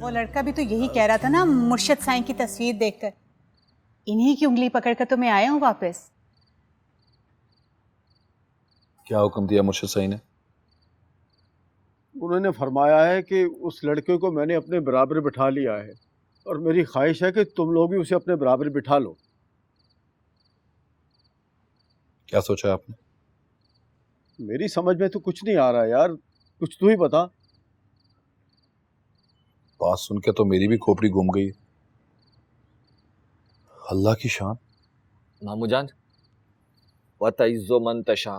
वो लड़का भी तो यही कह रहा था ना मुर्शिद साईं की तस्वीर देखकर। इन्हीं की उंगली पकड़कर तो मैं आया हूँ वापस। क्या हुक्म दिया मुर्शिद साईं ने? उन्होंने फरमाया है कि उस लड़के को मैंने अपने बराबर बिठा लिया है और मेरी ख्वाहिश है कि तुम लोग भी उसे अपने बराबर बिठा लो। क्या सोचा है आपने? मेरी समझ में तो कुछ नहीं आ रहा यार, कुछ तू ही बता। बात सुन के तो मेरी भी खोपड़ी घूम गई। अल्लाह की शान। मामूजान, वतइज़्ज़ु मन तशा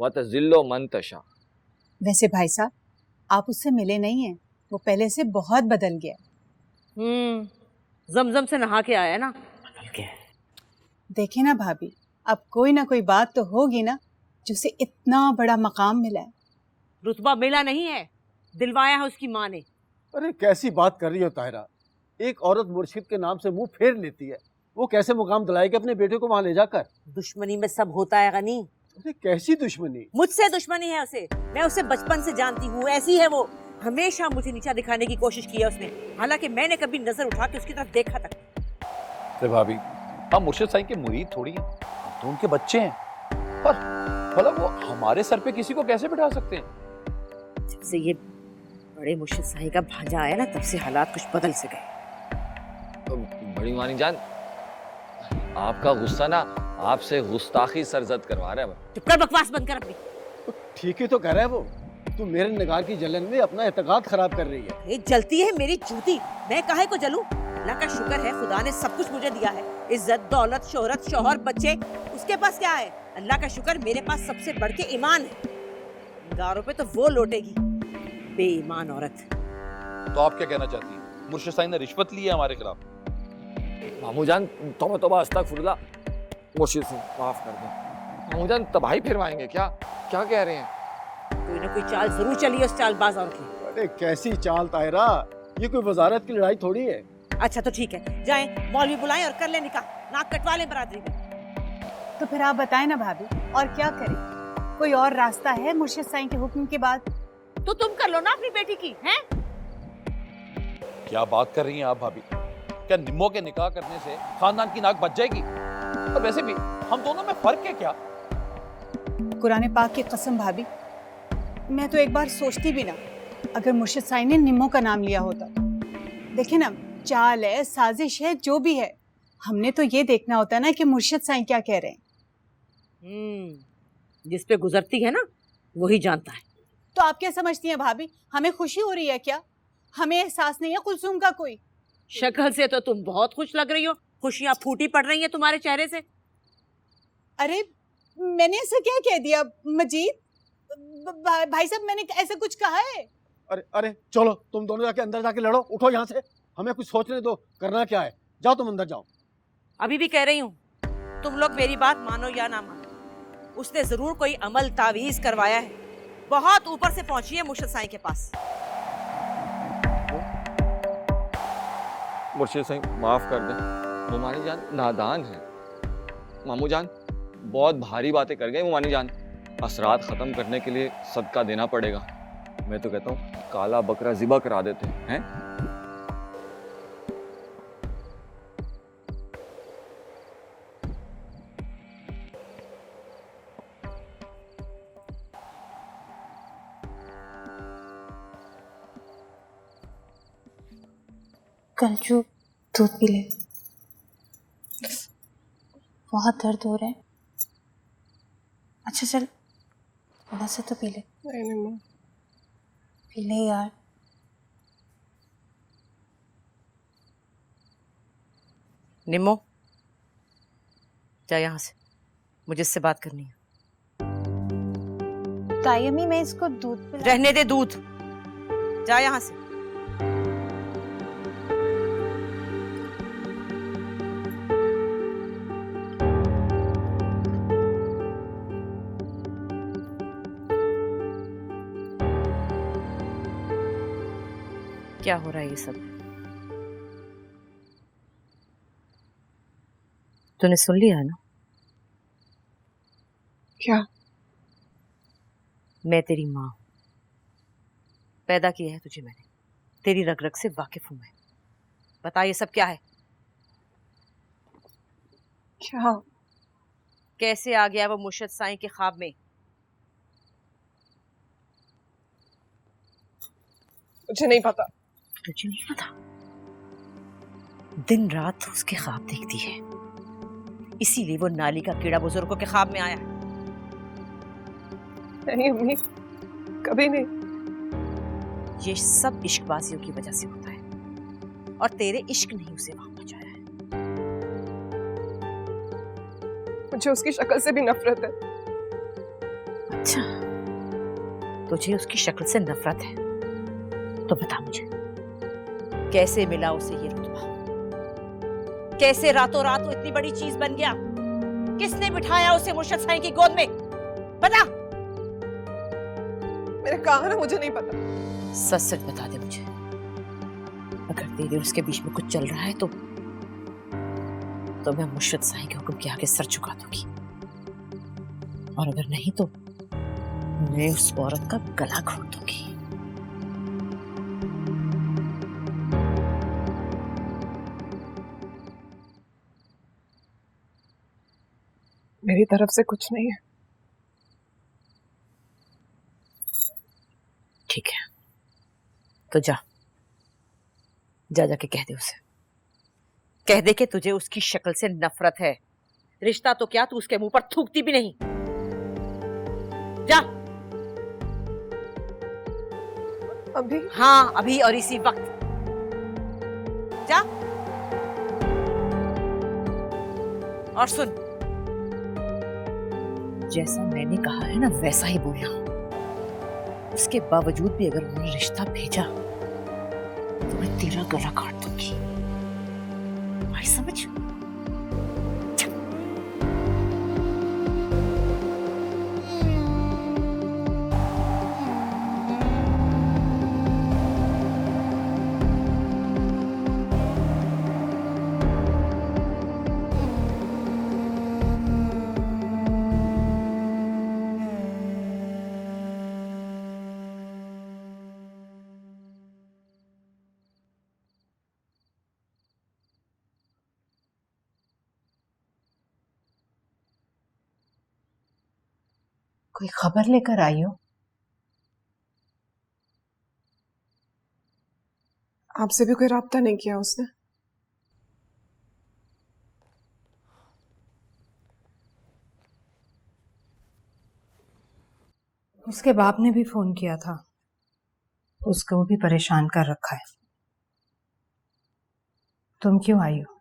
वतज़िल्लु मन तशा। वैसे भाई साहब आप उससे मिले नहीं हैं, वो पहले से बहुत बदल गया। जमजम से नहा के आया ना, बदल के। देखे ना भाभी, अब कोई ना कोई बात तो होगी ना जिसे इतना बड़ा मकाम मिला है। रुतबा मिला नहीं है, दिलवाया है उसकी माँ ने। अरे कैसी बात कर रही हो ताहिरा, एक औरत मुर्शिद के नाम से मुंह फेर लेती है, वो कैसे मुकाम दिलाएगी अपने बेटे को वहां ले जाकर? दुश्मनी में सब होता है गनी। अरे कैसी दुश्मनी? मुझसे दुश्मनी है उसे, मैं उसे बचपन से जानती हूँ, ऐसी है वो। हमेशा मुझे नीचा दिखाने की कोशिश की है उसने, हालांकि मैंने कभी नजर उठा के उसकी तरफ देखा तक। अरे भाभी, हम मुर्शिद साईं के मुरीद थोड़ी हैं, हम तो उनके बच्चे हैं। और भला वो हमारे सर पे किसी को कैसे बिठा सकते हैं? जब से ये बड़े मुर्शिद साईं का भांजा आया ना, तब से हालात कुछ बदल से गए। तो बड़ी मानी जान, आपका गुस्सा ना आपसे गुस्ताखी सरजद करवा रहा है। चुप कर, बकवास बंद कर अपनी। तो ठीक ही तो कह रहा है वो, तू मेरे निगाह की जलन में अपना एतकाद खराब कर रही है। ये जलती है मेरी जूती, मैं काहे को जलूं? अल्लाह का शुक्र है, खुदा ने सब कुछ मुझे दिया है, इज्जत, दौलत, शोहरत, शौहर, बच्चे। उसके पास क्या है? अल्लाह का शुक्र, मेरे पास सबसे बढ़ के ईमान है। गारों पे तो वो लौटेगी, बेईमान औरत। तो आप क्या कहना चाहती हैं? मुर्शिद साईं ने रिश्वत ली है हमारे खिलाफ? मामूजान तौबा तौबा अस्तगफिरुल्लाह, मुर्शिद से माफ कर दें। मामूजान तबाही फिरवाएंगे क्या? क्या कह रहे हैं? कोई ना कोई चाल जरूर चली है उस चालबाज औरत की। अरे कैसी चाल ताहिरा, ये कोई वजारत की लड़ाई थोड़ी है। अच्छा तो ठीक है, जाएं मौलवी बुलाएं और कर ले निकाह, नाक कटवा लें बरादरी में। तो फिर आप बताएं ना भाभी, और क्या करें? कोई और रास्ता है मुर्शिद साईं के हुक्म के बाद? तो तुम कर लो ना अपनी बेटी की, हैं? क्या बात कर रही हैं आप भाभी? क्या निम्मो के निकाह करने से खानदान की नाक बच जाएगी? और वैसे भी हम दोनों में फर्क है क्या? कुरान पाक की कसम भाभी, मैं तो एक बार सोचती भी ना अगर मुर्शिद साईं ने निम्मो का नाम लिया होता। देखे ना, चाल है, साजिश है, जो भी है, हमने तो ये देखना होता है ना कि मुर्शिद साईं क्या कह रहे हैं। जिस पे गुजरती है ना वही जानता है। तो आप क्या समझती हैं भाभी, हमें खुशी हो रही है क्या? हमें एहसास नहीं है कुलसुम का कोई? शक्ल से तो तुम बहुत खुश लग रही हो, खुशियां फूटी पड़ रही हैं तुम्हारे चेहरे से। अरे मैंने ऐसा क्या कह दिया मजीद? भाई साहब, मैंने ऐसा कुछ कहा है? अरे अरे चलो तुम दोनों जाके अंदर जाके लड़ो, उठो यहाँ से, हमें कुछ सोचने दो, करना क्या है। जाओ तुम अंदर जाओ। अभी भी कह रही हूँ, तुम लोग मेरी बात मानो या ना मानो, उसने जरूर कोई अमल तावीज करवाया है। बहुत ऊपर से पहुंची है मुर्शिद साईं के पास। मुर्शिद साईं माफ कर दें, मुमानी जान नादान है। मामू जान बहुत भारी बातें कर गए मुमानी जान, असरात खत्म करने के लिए सदका देना पड़ेगा। मैं तो कहता हूँ काला बकरा ज़िबा करा देते हैं। कलजू दूध पी ले, बहुत दर्द हो रहा है। अच्छा चल थोड़ा सा तो पी ले। पी ले यार। निम्मो जा यहाँ से, मुझे इससे बात करनी है। ताई अम्मी मैं इसको दूध पिला। रहने दे दूध, जा यहाँ से। क्या हो रहा है ये सब? तूने सुन लिया है ना? क्या? मैं तेरी माँ हूं, पैदा किया है तुझे मैंने, तेरी रग रग से वाकिफ हूं मैं। बता ये सब क्या है? क्या? कैसे आ गया वो मुर्शिद साईं के ख्वाब में? मुझे नहीं पता। तुझे नहीं पता? दिन रात उसके ख्वाब देखती है, इसीलिए वो नाली का कीड़ा बुजुर्गों के ख्वाब में आया है। नहीं अम्मी, कभी नहीं। ये सब इश्कबाजियों की वजह से होता है, और तेरे इश्क ने ही उसे वहां पहुंचाया है। मुझे उसकी शक्ल से भी नफरत है। अच्छा, तुझे उसकी शक्ल से नफरत है? तो बता मुझे, कैसे मिला उसे ये रुतबा? कैसे रातों रात वो इतनी बड़ी चीज बन गया? किसने बिठाया उसे मुर्शिद साईं की गोद में? बता। मैंने कहा ना मुझे नहीं पता। सच सच बता दे मुझे। अगर तेरे उसके बीच में कुछ चल रहा है तो मैं मुर्शिद साईं के हुक्म के आगे सर झुका दूंगी, और अगर नहीं तो मैं उस औरत का गला घोट दूंगी। मेरी तरफ से कुछ नहीं है। ठीक है, तो जा जाके कह दे उसे, कह दे कि तुझे उसकी शक्ल से नफरत है। रिश्ता तो क्या, तू उसके मुंह पर थूकती भी नहीं। जा। अभी? हाँ, अभी और इसी वक्त जा। और सुन, जैसा मैंने कहा है ना वैसा ही बोलना। उसके बावजूद भी अगर उन्होंने रिश्ता भेजा तो मैं तेरा गला काट दूंगी। भाई समझ? कोई खबर लेकर आई हो? आपसे भी कोई राब्ता नहीं किया उसने? उसके बाप ने भी फोन किया था, उसको भी परेशान कर रखा है। तुम क्यों आई हो?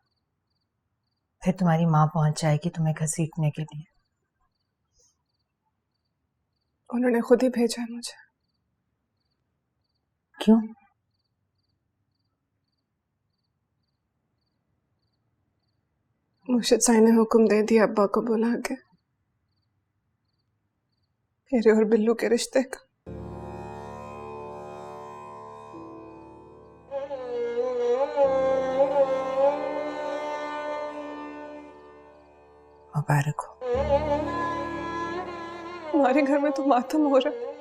फिर तुम्हारी माँ पहुंच जाएगी तुम्हें घसीटने के लिए। उन्होंने खुद ही भेजा है मुझे। क्यों? मुर्शिद साईं ने हुक्म दे दिया अब्बा को बुला के, मेरे और बिल्लू के रिश्ते का। मुबारक हो। हमारे घर में तो मातम हो रहा है।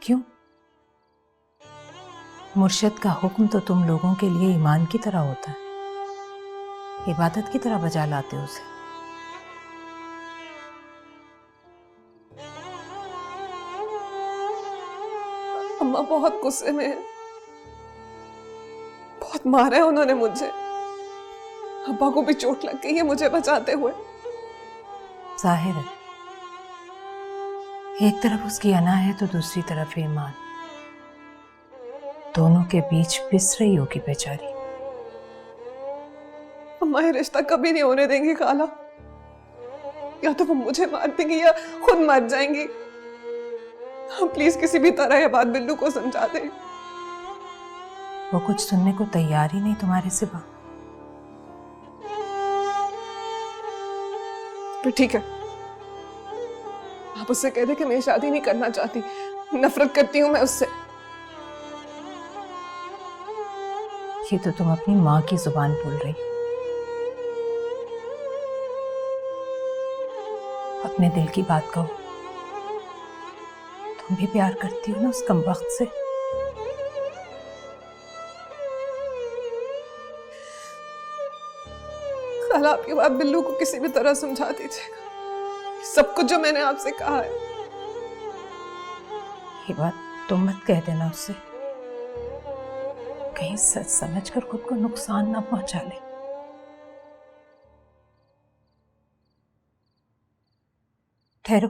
क्यों? मुर्शिद का हुक्म तो तुम लोगों के लिए ईमान की तरह होता है, इबादत की तरह बजा लाते हो उसे। अम्मा बहुत गुस्से में है, बहुत मारा है उन्होंने मुझे। अब्बा को भी चोट लग गई है मुझे बचाते हुए। जाहिर है, एक तरफ उसकी अना है तो दूसरी तरफ ईमान, दोनों के बीच पिस रही होगी बेचारी। अम्मा ये रिश्ता कभी नहीं होने देंगी खाला। या तो वो मुझे मार देंगी या खुद मर जाएंगी। हम प्लीज किसी भी तरह ये बात बिल्लू को समझा दें। वो कुछ सुनने को तैयार ही नहीं तुम्हारे सिवा। तो ठीक है, आप उससे कह दे कि मैं शादी नहीं करना चाहती, नफरत करती हूँ मैं उससे। ये तो तुम अपनी माँ की जुबान बोल रही। अपने दिल की बात कहो। तुम भी प्यार करती हो ना उस कमबख्त से। खाला आपकी बात बिल्लू को किसी भी तरह समझा दीजिएगा। सब कुछ जो मैंने आपसे कहा है। ये बात तुम मत कह देना उससे, कहीं सच समझकर खुद को नुकसान ना पहुंचा ले। ठहरो,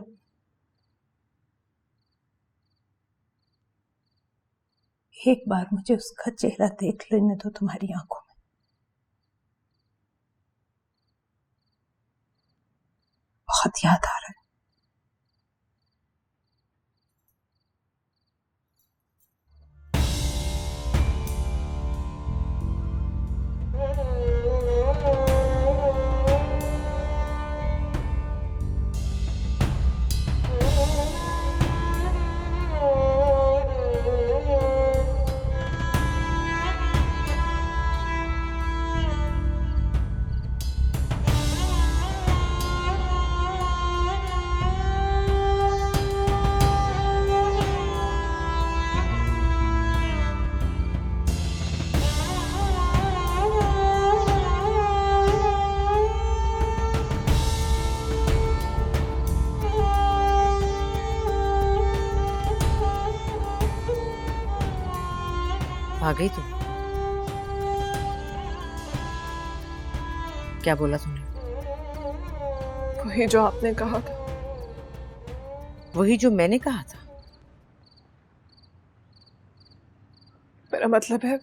एक बार मुझे उसका चेहरा देख लेने दो तुम्हारी आंखों में। बहुत याद आ रहा है। आ गई तुम? क्या बोला तुमने? वही जो आपने कहा था। वही जो मैंने कहा था? मेरा मतलब है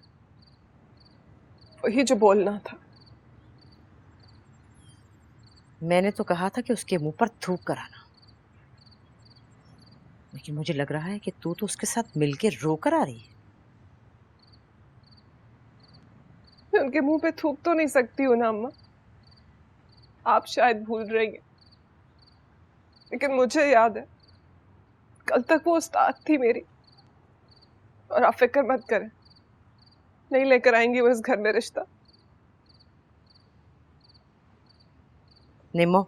वही जो बोलना था। मैंने तो कहा था कि उसके मुंह पर थूक कर आना, लेकिन मुझे लग रहा है कि तू तो उसके साथ मिलके रोकर आ रही है। मैं उनके मुंह पे थूक तो नहीं सकती हूँ ना अम्मा, आप शायद भूल रही हैं, लेकिन मुझे याद है कल तक वो उस्ताद थी मेरी। और आप फिक्र मत करें, नहीं लेकर आएंगी वो इस घर में रिश्ता। निमो,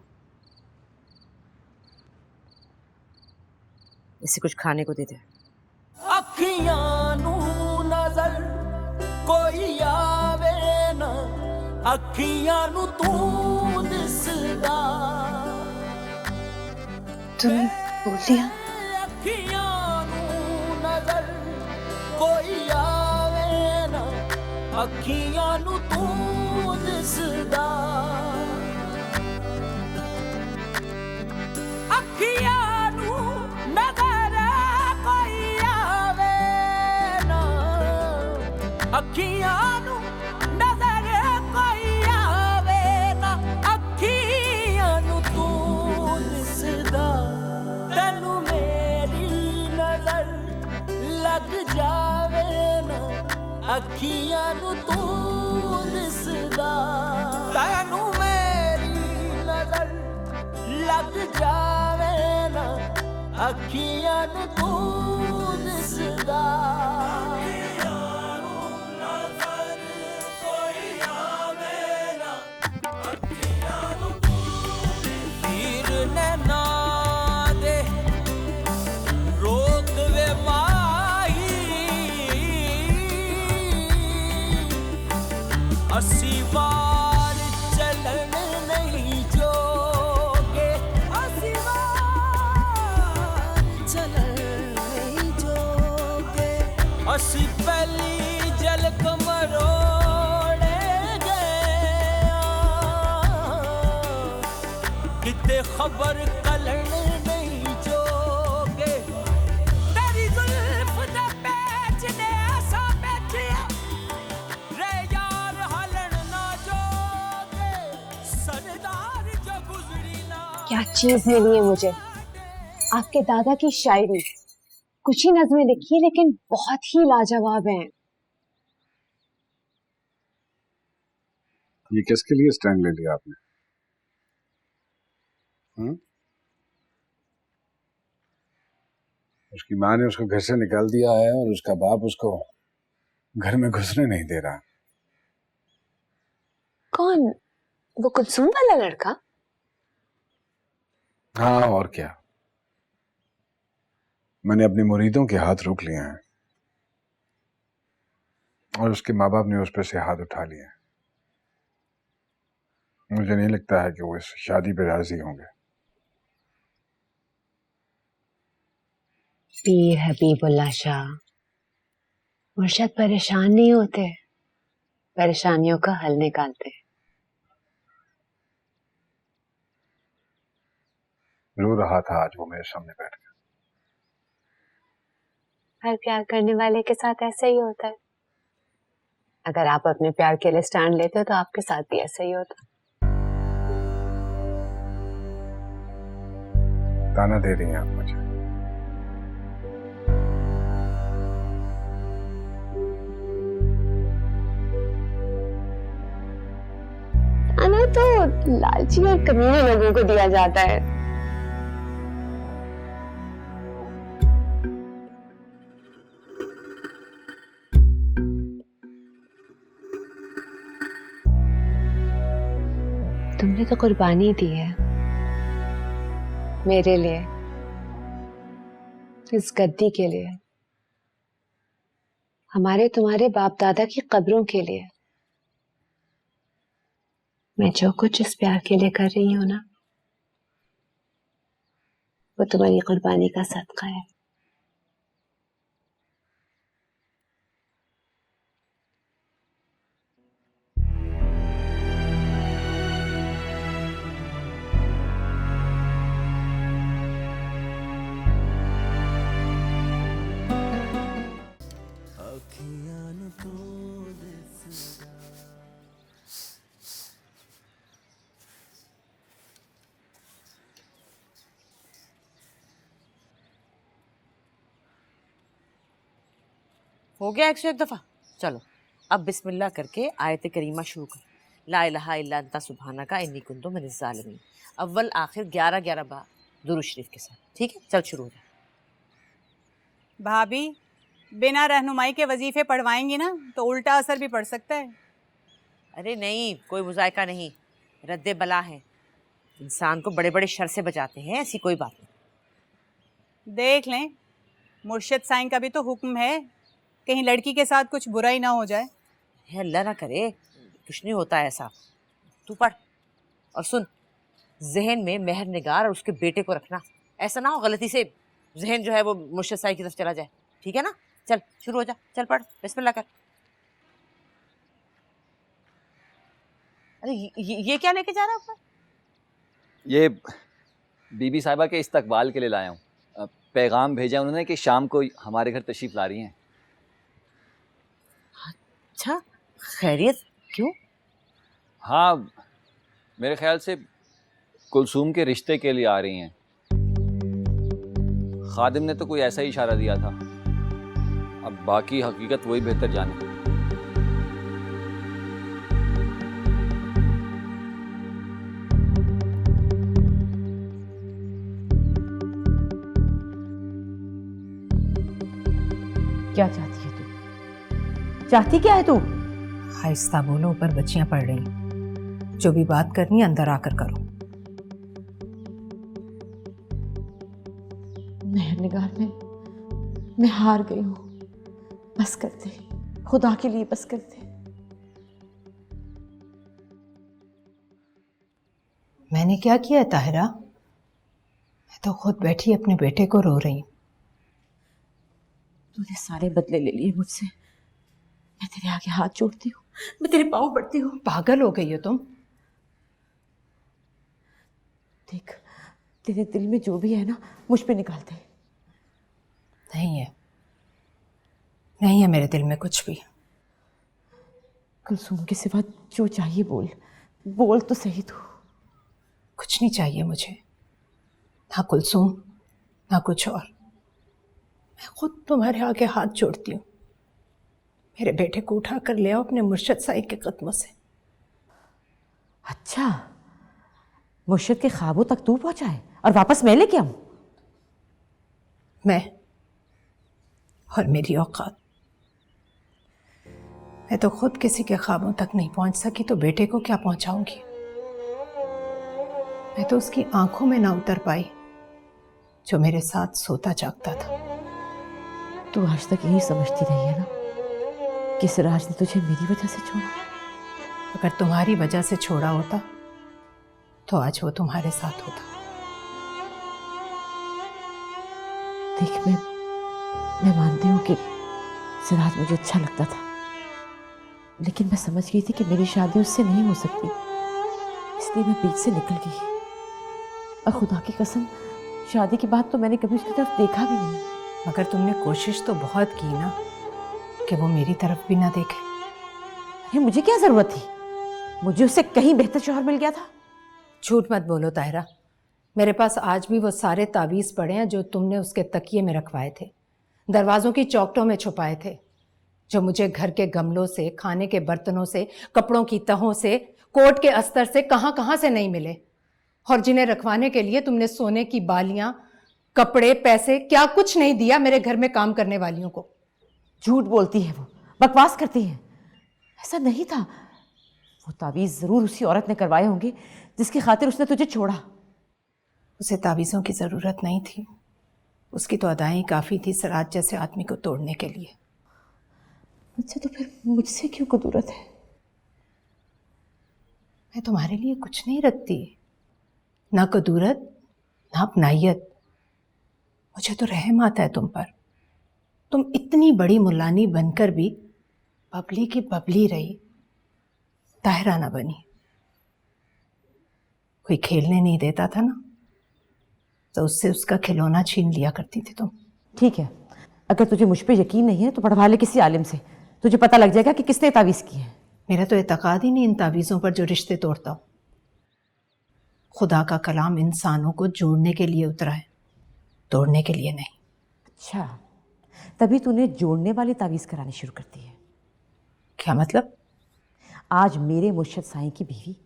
इसे कुछ खाने को दे दे। अखियां नू नजर कोई आवे ना, अखियां नू तू दिसदा। तुमने बोल दिया? अखियां नू नजर कोई आवे ना, अखियां नू तू दिसदा। अखियां नू नजर कोई आवे ना, अखियां नू नजर कोई आवे ना, अखियां नू तू दिसदा। तैनू मेरी नजर लग जावे ना, अखियां नू तू दिसदा। तैनू मेरी नजर लग जावे ना, अखियां नू तू दिसदा। तीर नैना दे रोक वे माही, अस्सी बार चलन नहीं जोगे, अस्सी बार चलन नहीं जोगे। अस्सी पहली झलक मरोड़े गए, किते खबर कलन नहीं जोगे। तेरी जुल्फ दे पेच ने ऐसा बैठिया, रे यार हलन ना जोगे, सरदार जो गुजरी ना। क्या चीज मिली है मुझे? आपके दादा की शायरी। कुछ ही नज़में लिखी है लेकिन बहुत ही लाजवाब हैं। ये किसके लिए स्टैंड ले लिया आपने? उसकी माँ ने उसको घर से निकाल दिया है और उसका बाप उसको घर में घुसने नहीं दे रहा। कौन? वो कुलसुम वाला लड़का? हाँ और क्या। मैंने अपने मुरीदों के हाथ रोक लिए हैं और उसके माँ बाप ने उस पर से हाथ उठा लिए हैं। मुझे नहीं लगता है कि वो इस शादी पे राजी होंगे। पीर हबीबुल्लाह शाह मुर्शद परेशान नहीं होते, परेशानियों का हल निकालते। रो रहा था आज वो मेरे सामने बैठ कर। हर प्यार करने वाले के साथ ऐसा ही होता है। अगर आप अपने प्यार के लिए स्टैंड लेते हो तो आपके साथ भी ऐसा ही होता। ताना दे रही हैं आप मुझे। ताना तो लालची और कमीने लोगों को दिया जाता है। तुमने तो कुर्बानी दी है मेरे लिए, इस गद्दी के लिए, हमारे तुम्हारे बाप दादा की कब्रों के लिए। मैं जो कुछ इस प्यार के लिए कर रही हूं ना, वो तुम्हारी कुर्बानी का सदका है। हो गया 101 दफा। चलो अब बिस्मिल्लाह करके आयत करीमा शुरू कर। ला इलाहा इल्ला अंता सुब्हानका इन्नी कुन्तु मिनज़ ज़ालिमीन। अव्वल आखिर 11 बार दुरूद शरीफ के साथ। ठीक है, चल शुरू हो जा। भाभी बिना रहनुमाई के वजीफे पढ़वाएंगी ना तो उल्टा असर भी पड़ सकता है। अरे नहीं, कोई मुजायका नहीं, रद्दे बला है। इंसान को बड़े बड़े शर से बचाते हैं, ऐसी कोई बात नहीं। देख लें, मुर्शिद साईं का भी तो हुक्म है, कहीं लड़की के साथ कुछ बुरा ही ना हो जाए। है अल्लाह ना करे, कुछ नहीं होता ऐसा। तू पढ़ और सुन, जहन में मेहर निगार और उसके बेटे को रखना। ऐसा ना हो गलती से जहन जो है वो मुर्शिद साईं की तरफ चला जाए। ठीक है ना? चल शुरू हो जा, चल पढ़, बिस्मिल्लाह कर। अरे ये क्या लेके जा रहा है ऊपर? ये बीबी साहिबा के इस्तकबाल के लिए लाया हूँ। पैगाम भेजा उन्होंने कि शाम को हमारे घर तशरीफ ला रही हैं। अच्छा, खैरियत? क्यों? हाँ, मेरे ख्याल से कुलसूम के रिश्ते के लिए आ रही हैं। खादिम ने तो कोई ऐसा ही इशारा दिया था, अब बाकी हकीकत वही बेहतर जाने। क्या चाहती है तू? चाहती क्या है तू? आहिस्ता बोलो, ऊपर बच्चियां पढ़ रही। जो भी बात करनी है अंदर आकर करो। मेहरनिगार मैं हार गई हूँ। बस कर दे, खुदा के लिए बस कर दे। मैंने क्या किया ताहिरा? मैं तो खुद बैठी अपने बेटे को रो रही हूँ। तूने सारे बदले ले लिए मुझसे। मैं तेरे आगे हाथ जोड़ती हूँ, मैं तेरे पाँव पड़ती हूँ। पागल हो गई हो तुम? देख, तेरे दिल में जो भी है ना मुझ पे निकाल दे। नहीं है मेरे दिल में कुछ भी। कुलसूम के सिवा जो चाहिए बोल तो सही तू। कुछ नहीं चाहिए मुझे, ना कुलसूम ना कुछ और। मैं खुद तुम्हारे आगे हाथ जोड़ती हूँ। मेरे बेटे को उठा कर ले आओ अपने मुर्शिद साईं के कदमों से। अच्छा, मुर्शिद के ख्वाबों तक तू पहुंचा है और वापस मैं लेके आऊं? मैं और मेरी औकात। मैं तो खुद किसी के ख्वाबों तक नहीं पहुंच सकी तो बेटे को क्या पहुंचाऊंगी? मैं तो उसकी आंखों में ना उतर पाई जो मेरे साथ सोता जागता था। तू आज तक यही समझती रही है ना कि सिराज ने तुझे मेरी वजह से छोड़ा? अगर तुम्हारी वजह से छोड़ा होता तो आज वो तुम्हारे साथ होता। देख, मैं मानती हूँ कि सिराज मुझे अच्छा लगता था, लेकिन मैं समझ गई थी कि मेरी शादी उससे नहीं हो सकती, इसलिए मैं बीच से निकल गई। और खुदा की कसम, शादी के बाद तो मैंने कभी उसकी तरफ देखा भी नहीं। मगर तुमने कोशिश तो बहुत की ना कि वो मेरी तरफ भी ना देखे। अरे मुझे क्या जरूरत थी? मुझे उससे कहीं बेहतर शौहर मिल गया था। झूठ मत बोलो ताहिरा, मेरे पास आज भी वो सारे तावीज़ पड़े हैं जो तुमने उसके तकिए में रखवाए थे, दरवाज़ों की चौखटों में छुपाए थे, जो मुझे घर के गमलों से, खाने के बर्तनों से, कपड़ों की तहों से, कोट के अस्तर से कहाँ से नहीं मिले, और जिन्हें रखवाने के लिए तुमने सोने की बालियां, कपड़े, पैसे, क्या कुछ नहीं दिया मेरे घर में काम करने वालियों को। झूठ बोलती है वो, बकवास करती है। ऐसा नहीं था। वो तावीज़ जरूर उसी औरत ने करवाए होंगे जिसकी खातिर उसने तुझे छोड़ा। उसे तावीज़ों की ज़रूरत नहीं थी, उसकी तो अदाएं काफ़ी थी सिराज जैसे आदमी को तोड़ने के लिए। अच्छा, तो फिर मुझसे क्यों कुदूरत है? मैं तुम्हारे लिए कुछ नहीं रखती, ना कुदूरत ना अपनायत। मुझे तो रहम आता है तुम पर। तुम इतनी बड़ी मुल्लानी बनकर भी बबली की बबली रही, ताहिरा ना बनी। कोई खेलने नहीं देता था ना, तो उससे उसका खिलौना छीन लिया करती थी तुम। ठीक है, अगर तुझे मुझ पे यकीन नहीं है तो पढ़वा ले किसी आलिम से, तुझे पता लग जाएगा कि किसने तावीज़ की है। मेरा तो एतकाद ही नहीं इन तावीज़ों पर जो रिश्ते तोड़ता हो। खुदा का कलाम इंसानों को जोड़ने के लिए उतरा है, तोड़ने के लिए नहीं। अच्छा, तभी तूने जोड़ने वाली तावीज़ करानी शुरू कर दी है। क्या मतलब? आज मेरे मुर्शद साईं की बीवी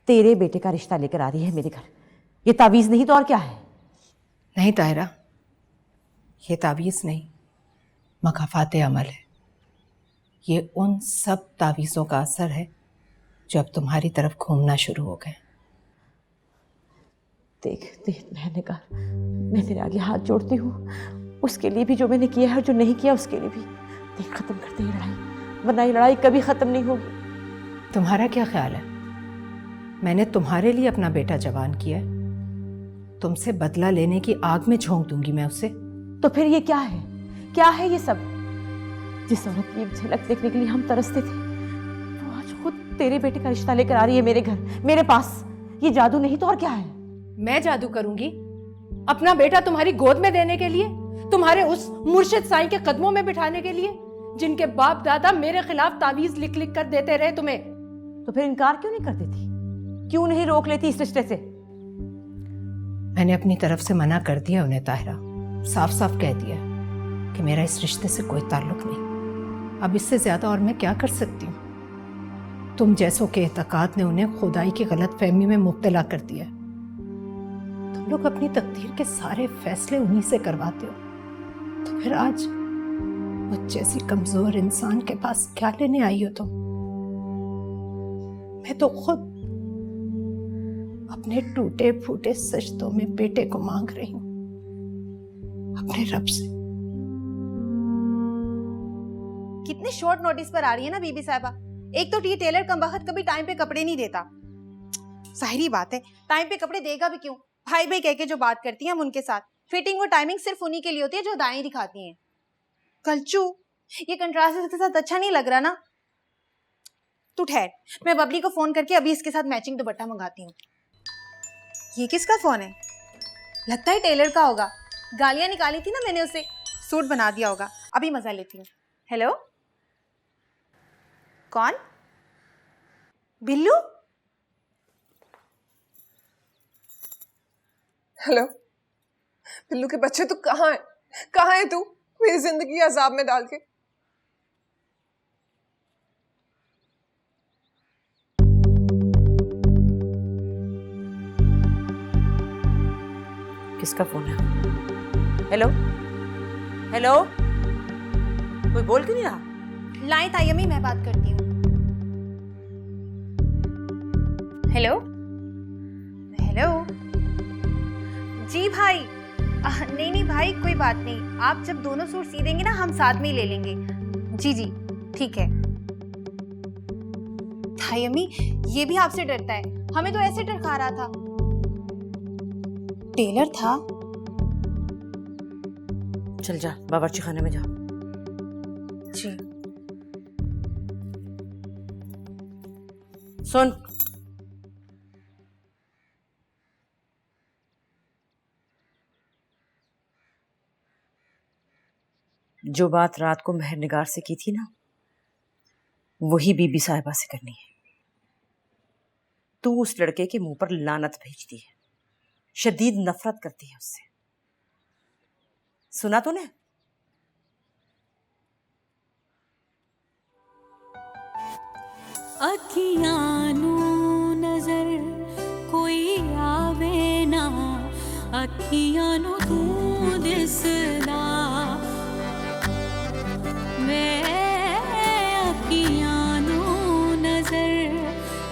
तेरे बेटे का रिश्ता लेकर आ रही है मेरे घर। ये तावीज़ नहीं तो और क्या है? नहीं ताहिरा, ये तावीज़ नहीं, मकाफात अमल है। ये उन सब तावीज़ों का असर है जो अब तुम्हारी तरफ घूमना शुरू हो गए। देख मैंने कहा, मैं तेरे आगे हाथ जोड़ती हूँ, उसके लिए भी जो मैंने किया है और जो नहीं किया उसके लिए भी। देख, खत्म करते हैं लड़ाई, वरना ये लड़ाई कभी खत्म नहीं होगी। तुम्हारा क्या ख्याल है? मैंने तुम्हारे लिए अपना बेटा जवान किया है, तुमसे बदला लेने की आग में झोंक दूंगी मैं उसे। तो फिर ये क्या है? क्या है ये सब? जिस औरत की एक झलक देखने के लिए हम तरसते थे, वो आज खुद तेरे बेटे का रिश्ता लेकर आ रही है मेरे घर, मेरे पास। ये जादू नहीं तो और क्या है? मैं जादू करूंगी अपना बेटा तुम्हारी गोद में देने के लिए, तुम्हारे उस मुर्शिद साईं के कदमों में बिठाने के लिए, जिनके बाप दादा मेरे खिलाफ तावीज़ लिख लिख कर देते रहे तुम्हें। तो फिर इनकार क्यों नहीं कर देती? क्यों नहीं रोक लेती इस रिश्ते से? मैंने अपनी तरफ से मना कर दिया उन्हें ताहिरा, साफ साफ कह दिया कि मेरा इस रिश्ते से कोई ताल्लुक नहीं। अब इससे ज्यादा और मैं क्या कर सकती हूँ? तुम जैसों के एतकाद ने उन्हें खुदाई की गलत फहमी में मुब्तला कर दिया। तुम लोग अपनी तकदीर के सारे फैसले उन्हीं से करवाते हो, तो फिर आज मुझ जैसी कमजोर इंसान के पास क्या लेने आई हो तुम? मैं तो खुद अपने टूटे फूटे सजदों में बेटे को मांग रही हूं अपने रब से। कितने शॉर्ट नोटिस पर आ रही है ना बीबी साहबा। एक तो ये टेलर कमबख्त कभी टाइम पे कपड़े नहीं देता। जाहिरी बात है, टाइम पे कपड़े देगा भी क्यों? भाई भाई कह के जो बात करती हैं हम उनके साथ, फिटिंग और टाइमिंग सिर्फ उन्हीं के लिए होती है जो दाएं दिखाती हैं। कलचू, ये कंट्रास्ट इसके साथ अच्छा नहीं लग रहा ना। तू ठहर, मैं बबली को फोन करके अभी इसके साथ मैचिंग दुपट्टा मंगाती हूँ। ये किसका फोन है? लगता है टेलर का होगा। गालियां निकाली थी ना मैंने उसे, सूट बना दिया होगा। अभी मजा लेती हूँ। हेलो, कौन? बिल्लू? हेलो, बिल्लू के बच्चे तू कहाँ है? कहाँ है तू मेरी जिंदगी अजाब में डाल के? किसका फोन है? हेलो हेलो, कोई बोल क्यों नहीं रहा? लाएं तायमी, मैं बात करती हूँ। हेलो हेलो, जी भाई, नहीं नहीं भाई, कोई बात नहीं, आप जब दोनों सूट सी देंगे ना हम साथ में ही ले लेंगे। जी जी ठीक है। भाई अम्मी, ये भी आपसे डरता है, हमें तो ऐसे टरका रहा था। टेलर था? चल जा बावर्ची खाने में जा। जी। सुन, जो बात रात को मेहर निगार से की थी ना, वही बीबी साहिबा से करनी है। तू उस लड़के के मुंह पर लानत भेजती है, शदीद नफरत करती है उससे। सुना तूने? अखियां नू नजर कोई आवे ना, अखियां नू तू दिसदा, मैं अखियां नू नजर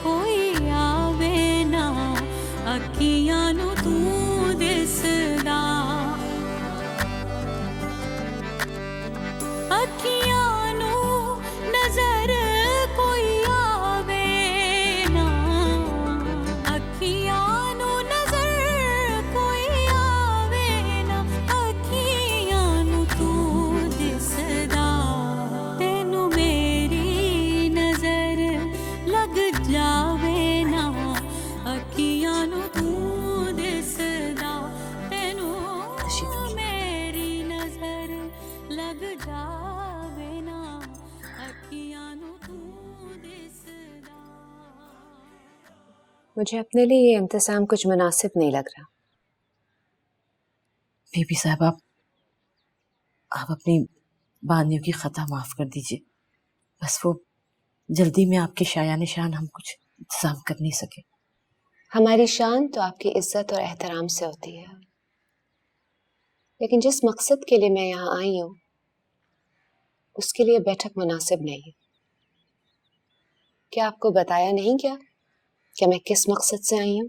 कोई आवे ना, अखियां नू तू दिसदा, अखियां नू नजर कोई आवे ना, अखियां नू नजर कोई आवे ना, अखियां नू तू दिसदा, तेनू मेरी नजर लग जावे ना, अखियां नू तू दिसदा, तेनू मेरी नजर लग जावे ना, अखियां नू तू दिसदा। मुझे अपने लिए ये इंतजाम कुछ मुनासिब नहीं लग रहा। बीबी साहब, आप अपनी बानियों की खता माफ कर दीजिए। बस वो जल्दी में आपके शायान शान हम कुछ इंतजाम कर नहीं सके। हमारी शान तो आपकी इज्जत और एहतराम से होती है, लेकिन जिस मकसद के लिए मैं यहाँ आई हूँ उसके लिए बैठक मुनासिब नहीं है। क्या आपको बताया नहीं क्या कि मैं किस मकसद से आई हूँ?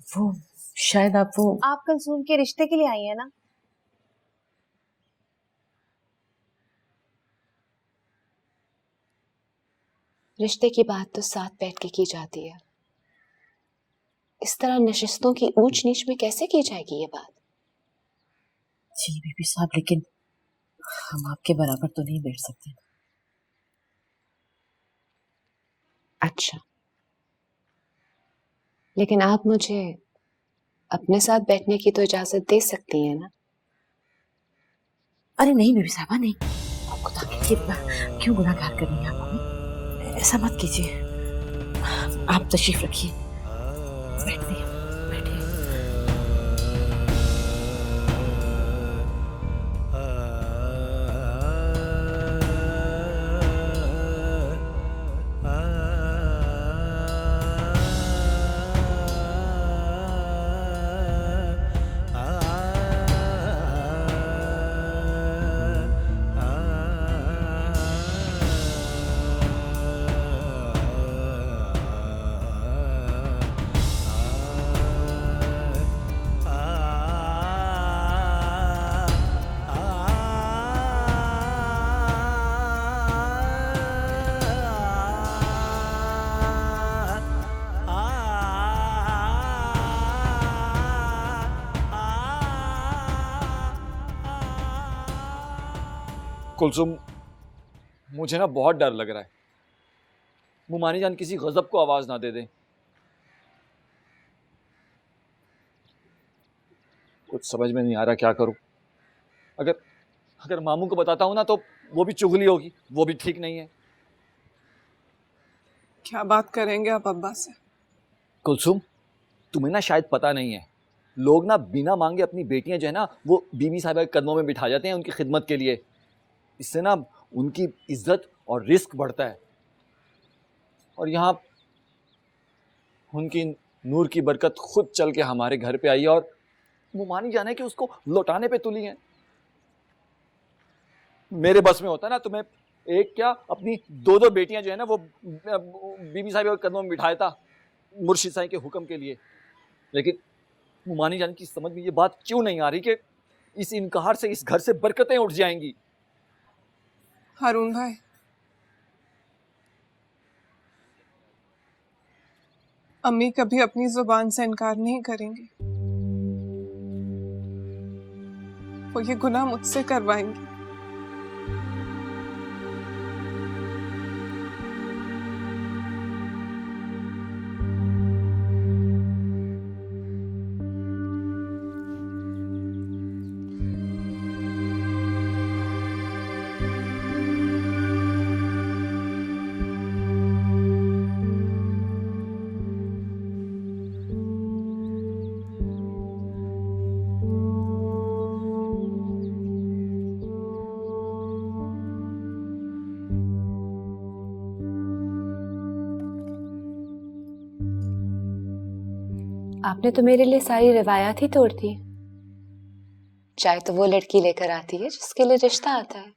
वो शायद आप कुलसूम के रिश्ते के लिए आई है ना? रिश्ते की बात तो साथ बैठ के की जाती है, इस तरह नशिस्तों की ऊंच नीच में कैसे की जाएगी ये बात? जी बीबी साहब, लेकिन हम आपके बराबर तो नहीं बैठ सकते। अच्छा, लेकिन आप मुझे अपने साथ बैठने की तो इजाजत दे सकती हैं ना? अरे नहीं बीबी साहबा, नहीं, आपको तो क्यों गुनाहगार कर रही हैं आपको? ऐसा मत कीजिए, आप तशरीफ रखिए, बैठिए बैठिए। कुलसुम, मुझे ना बहुत डर लग रहा है। मुमानी जान किसी गजब को आवाज ना दे दे। कुछ समझ में नहीं आ रहा क्या करूं। अगर अगर मामू को बताता हूं ना तो वो भी चुगली होगी, वो भी ठीक नहीं है। क्या बात करेंगे आप अब्बा से? कुलसुम, तुम्हें ना शायद पता नहीं है, लोग ना बिना मांगे अपनी बेटियां जो है ना वो बीबी साहिबा के कदमों में बिठा जाते हैं उनकी खिदमत के लिए। इससे ना उनकी इज्जत और रिस्क बढ़ता है। और यहाँ उनकी नूर की बरकत खुद चल के हमारे घर पे आई है और मुमानी जाने कि उसको लौटाने पे तुली है। मेरे बस में होता ना तो मैं एक क्या अपनी दो दो बेटियां जो है ना वो बीबी साहिबा के कदमों में बिठाया था मुर्शिद साईं के हुक्म के लिए। लेकिन मुमानी जान की समझ में ये बात क्यों नहीं आ रही कि इस इनकार से इस घर से बरकतें उठ जाएंगी। हारून भाई, अम्मी कभी अपनी जुबान से इनकार नहीं करेंगी। वो ये गुनाह मुझसे करवाएंगी। आपने तो मेरे लिए सारी रिवायात ही तोड़ दी। चाहे तो वो लड़की लेकर आती है जिसके लिए रिश्ता आता है।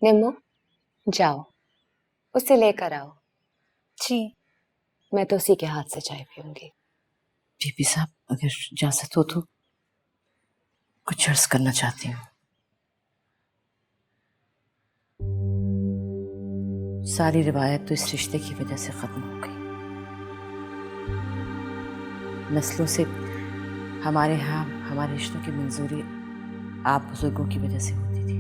निम्मो, जाओ उसे लेकर आओ। जी। मैं तो उसी के हाथ से चाय पीऊंगी। बीबी साहब, अगर इजाजत हो तो कुछ अर्ज करना चाहती हूँ। सारी रिवायत तो इस रिश्ते की वजह से खत्म हो गई। नस्लों से हमारे यहाँ हमारे रिश्तों की मंजूरी आप बुजुर्गों की वजह से होती थी।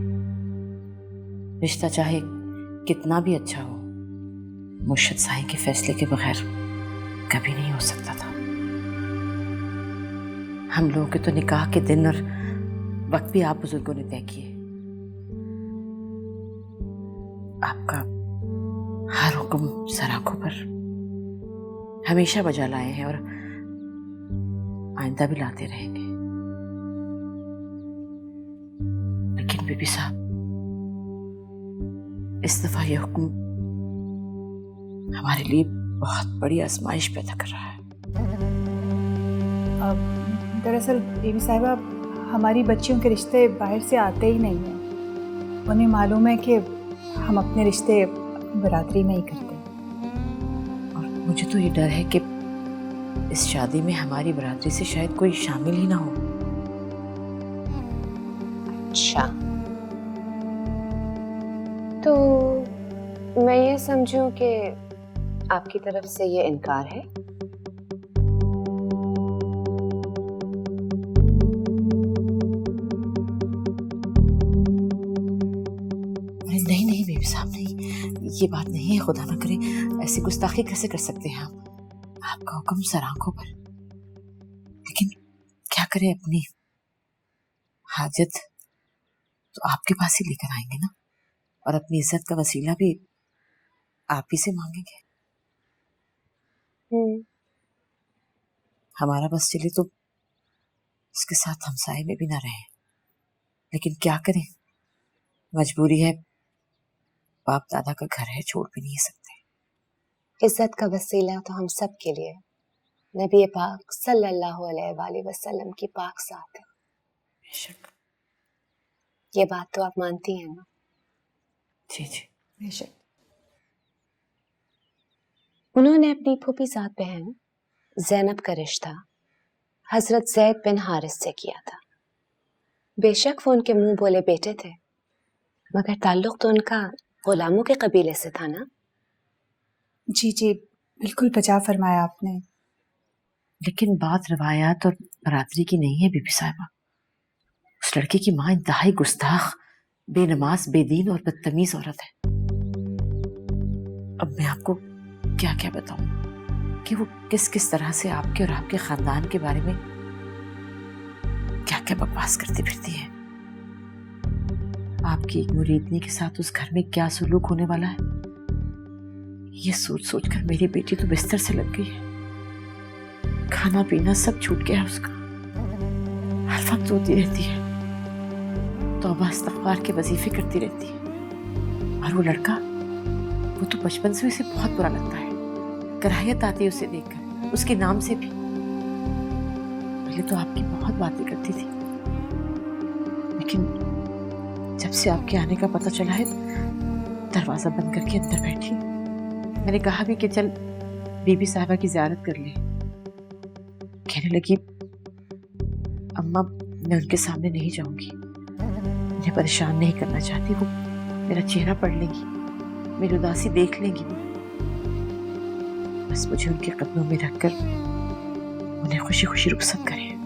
रिश्ता चाहे कितना भी अच्छा हो, मुर्शिद साईं के फैसले के बगैर कभी नहीं हो सकता था। हम लोगों के तो निकाह के दिन और वक्त भी आप बुजुर्गों ने तय किए। आपका हर हुक्म सर आंखों पर हमेशा बजा लाए हैं और आइंदा भी लाते रहेंगे। लेकिन बीबी साहब, इस दफा यह हुक्म हमारे लिए बहुत बड़ी आजमाइश पैदा कर रहा है। दरअसल बीबी साहिबा, हमारी बच्चियों के रिश्ते बाहर से आते ही नहीं हैं। उन्हें मालूम है कि हम अपने रिश्ते बरादरी में ही करते हैं। और मुझे तो ये डर है कि इस शादी में हमारी बरादरी से शायद कोई शामिल ही ना हो। अच्छा, तो मैं ये समझूं कि आपकी तरफ से ये इनकार है? नहीं नहीं बेबी साहब, नहीं, ये बात नहीं है। खुदा ना करे, ऐसी गुस्ताखी कैसे कर सकते हैं आप? आपका हुक्म सर आंखों पर। लेकिन क्या करें, अपनी हाजत तो आपके पास ही लेकर आएंगे ना, और अपनी इज्जत का वसीला भी आप ही से मांगेंगे। हमारा बस चले तो उसके साथ हमसाए में भी ना रहे, लेकिन क्या करें, मजबूरी है। बाप दादा का घर है, छोड़ भी नहीं सकते। इज्जत का वसीला तो हम सब के लिए नबी पाक सल्लल्लाहु अलैहि वसल्लम की पाक साथ है। बेशक। ये बात तो आप मानती हैं ना? जी जी बेशक। उन्होंने अपनी फूफीजाद बहन ज़ैनब का रिश्ता हजरत ज़ैद बिन हारिस से किया था। बेशक वो उनके मुंह बोले बेटे थे, मगर ताल्लुक तो उनका गुलामों के कबीले से था ना? जी जी, बिल्कुल बजा फरमाया आपने। लेकिन बात रवायात और बरादरी की नहीं है बीबी साहिबा। उस लड़के की माँ इंतहाई गुस्ताख, बेनमाज, बेदीन और बदतमीज औरत है। अब मैं आपको क्या क्या बताऊं कि वो किस किस तरह से आपके और आपके खानदान के बारे में क्या क्या बकवास करती फिरती है। आपकी एक मुरीदनी के साथ उस घर में क्या सुलूक होने वाला है, ये सोच सोच कर मेरी बेटी तो बिस्तर से लग गई है। खाना पीना सब छूट गया उसका। हर वक्त रोती रहती है, तौबा इस्तग़फ़ार के वजीफे करती रहती है। और वो लड़का, वो तो बचपन से उसे बहुत बुरा लगता है। कराहियत आती है उसे देखकर, उसके नाम से भी। पहले तो आपकी बहुत बातें करती थी, लेकिन जब से आपके आने का पता चला है, दरवाजा बंद करके अंदर बैठी। मैंने कहा भी कि चल बीबी साहिबा की ज़ियारत कर ले। कहने लगी, अम्मा मैं उनके सामने नहीं जाऊंगी, उन्हें परेशान नहीं करना चाहती, वो मेरा चेहरा पढ़ लेंगी, मेरी उदासी देख लेंगी, वो बस मुझे उनके कदमों में रखकर उन्हें खुशी खुशी रुखसत करें।